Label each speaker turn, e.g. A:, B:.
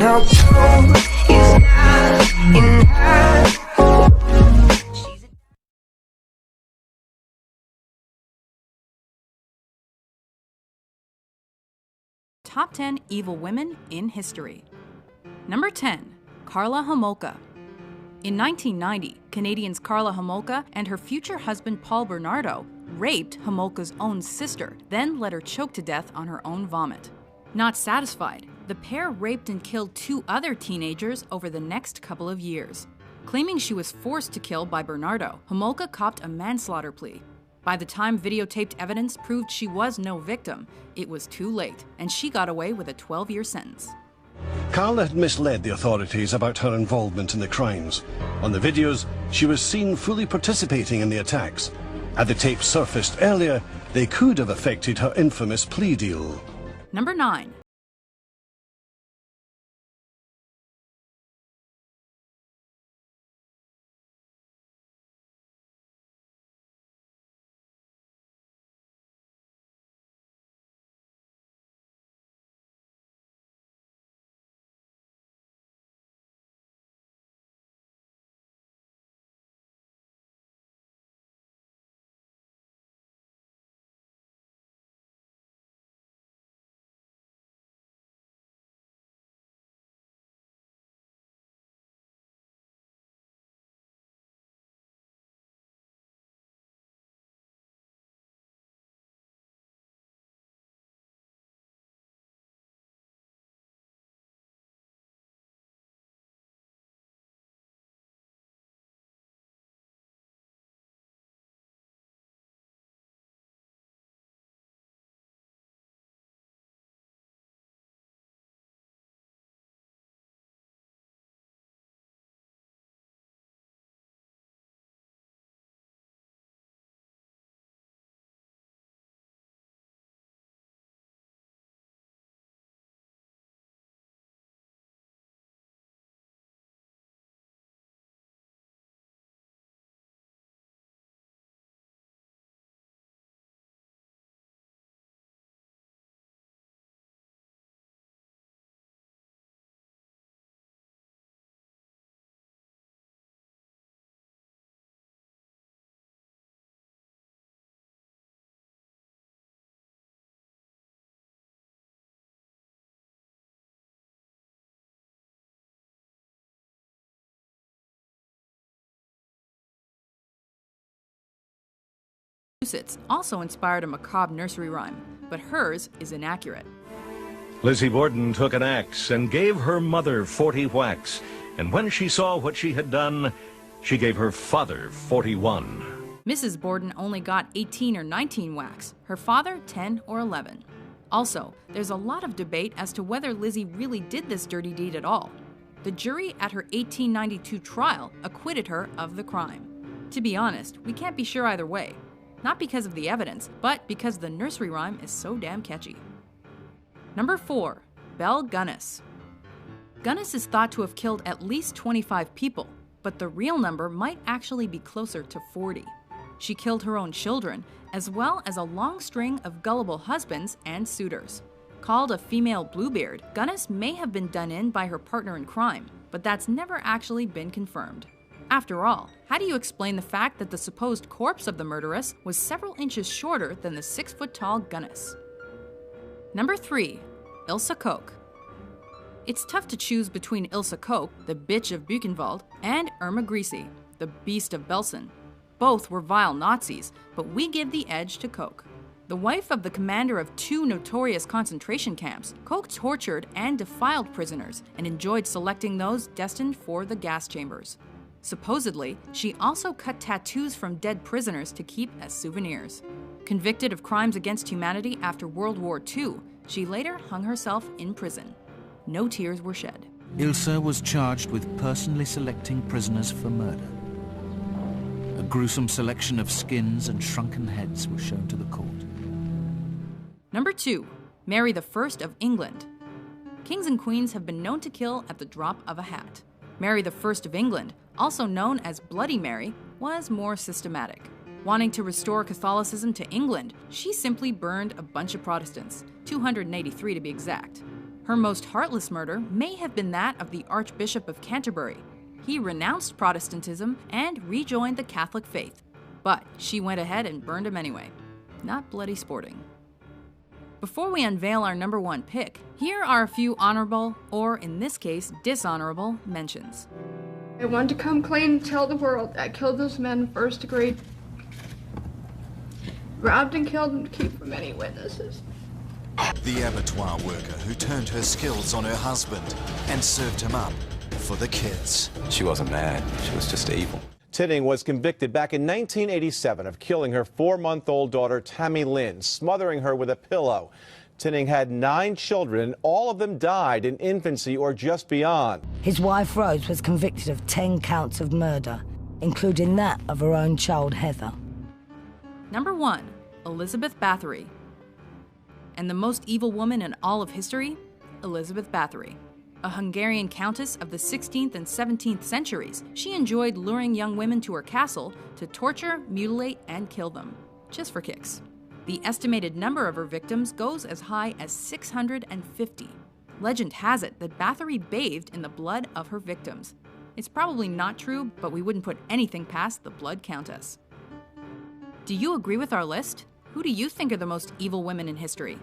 A: Now gold is not enough.
B: Top 10 evil women in history. Number 10. Karla Homolka. In 1990, Canadians Karla Homolka and her future husband Paul Bernardo raped Homolka's own sister, then let her choke to death on her own vomit. Not satisfied, the pair raped and killed 2 other teenagers over the next couple of years. Claiming she was forced to kill by Bernardo, Homolka copped a manslaughter plea. By the time videotaped evidence proved she was no victim, it was too late, and she got away with a 12-year sentence.
C: Karla had misled the authorities about her involvement in the crimes. On the videos, she was seen fully participating in the attacks. Had the tapes surfaced earlier, they could have affected her infamous plea deal.
B: Number 9. Massachusetts also inspired a macabre nursery rhyme, but hers is inaccurate.
D: Lizzie Borden took an axe and gave her mother 40 whacks, and when she saw what she had done, she gave her father 41.
B: Mrs. Borden only got 18 or 19 whacks, her father 10 or 11. Also, there's a lot of debate as to whether Lizzie really did this dirty deed at all. The jury at her 1892 trial acquitted her of the crime. To be honest, we can't be sure either way. Not because of the evidence, but because the nursery rhyme is so damn catchy. Number 4. Belle Gunness. Gunness is thought to have killed at least 25 people, but the real number might actually be closer to 40. She killed her own children, as well as a long string of gullible husbands and suitors. Called a female Bluebeard, Gunness may have been done in by her partner in crime, but that's never actually been confirmed. After all, how do you explain the fact that the supposed corpse of the murderess was several inches shorter than the 6-foot-tall Gunness? Number 3. Ilse Koch. It's tough to choose between Ilse Koch, the bitch of Buchenwald, and Irma Grisi, the beast of Belsen. Both were vile Nazis, but we give the edge to Koch. The wife of the commander of 2 notorious concentration camps, Koch tortured and defiled prisoners and enjoyed selecting those destined for the gas chambers. Supposedly, she also cut tattoos from dead prisoners to keep as souvenirs. Convicted of crimes against humanity after World War II, she later hung herself in prison. No tears were shed.
E: Ilse was charged with personally selecting prisoners for murder. A gruesome selection of skins and shrunken heads was shown to the court.
B: Number 2. Mary I of England. Kings and queens have been known to kill at the drop of a hat. Mary I of England, also known as Bloody Mary, was more systematic. Wanting to restore Catholicism to England, she simply burned a bunch of Protestants, 283 to be exact. Her most heartless murder may have been that of the Archbishop of Canterbury. He renounced Protestantism and rejoined the Catholic faith. But she went ahead and burned him anyway. Not bloody sporting. Before we unveil our number one pick, here are a few honorable, or in this case, dishonorable, mentions.
F: I want to come clean and tell the world that I killed those men in first degree. Robbed and killed them to keep from any witnesses.
G: The abattoir worker who turned her skills on her husband and served him up for the kids.
H: She wasn't mad, she was just evil.
I: Tinning was convicted back in 1987 of killing her 4-month-old daughter, Tammy Lynn, smothering her with a pillow. Tinning had 9 children. All of them died in infancy or just beyond.
J: His wife, Rose, was convicted of 10 counts of murder, including that of her own child, Heather.
B: Number 1, Elizabeth Bathory. And the most evil woman in all of history? Elizabeth Bathory. A Hungarian countess of the 16th and 17th centuries, she enjoyed luring young women to her castle to torture, mutilate, and kill them, just for kicks. The estimated number of her victims goes as high as 650. Legend has it that Bathory bathed in the blood of her victims. It's probably not true, but we wouldn't put anything past the Blood Countess. Do you agree with our list? Who do you think are the most evil women in history?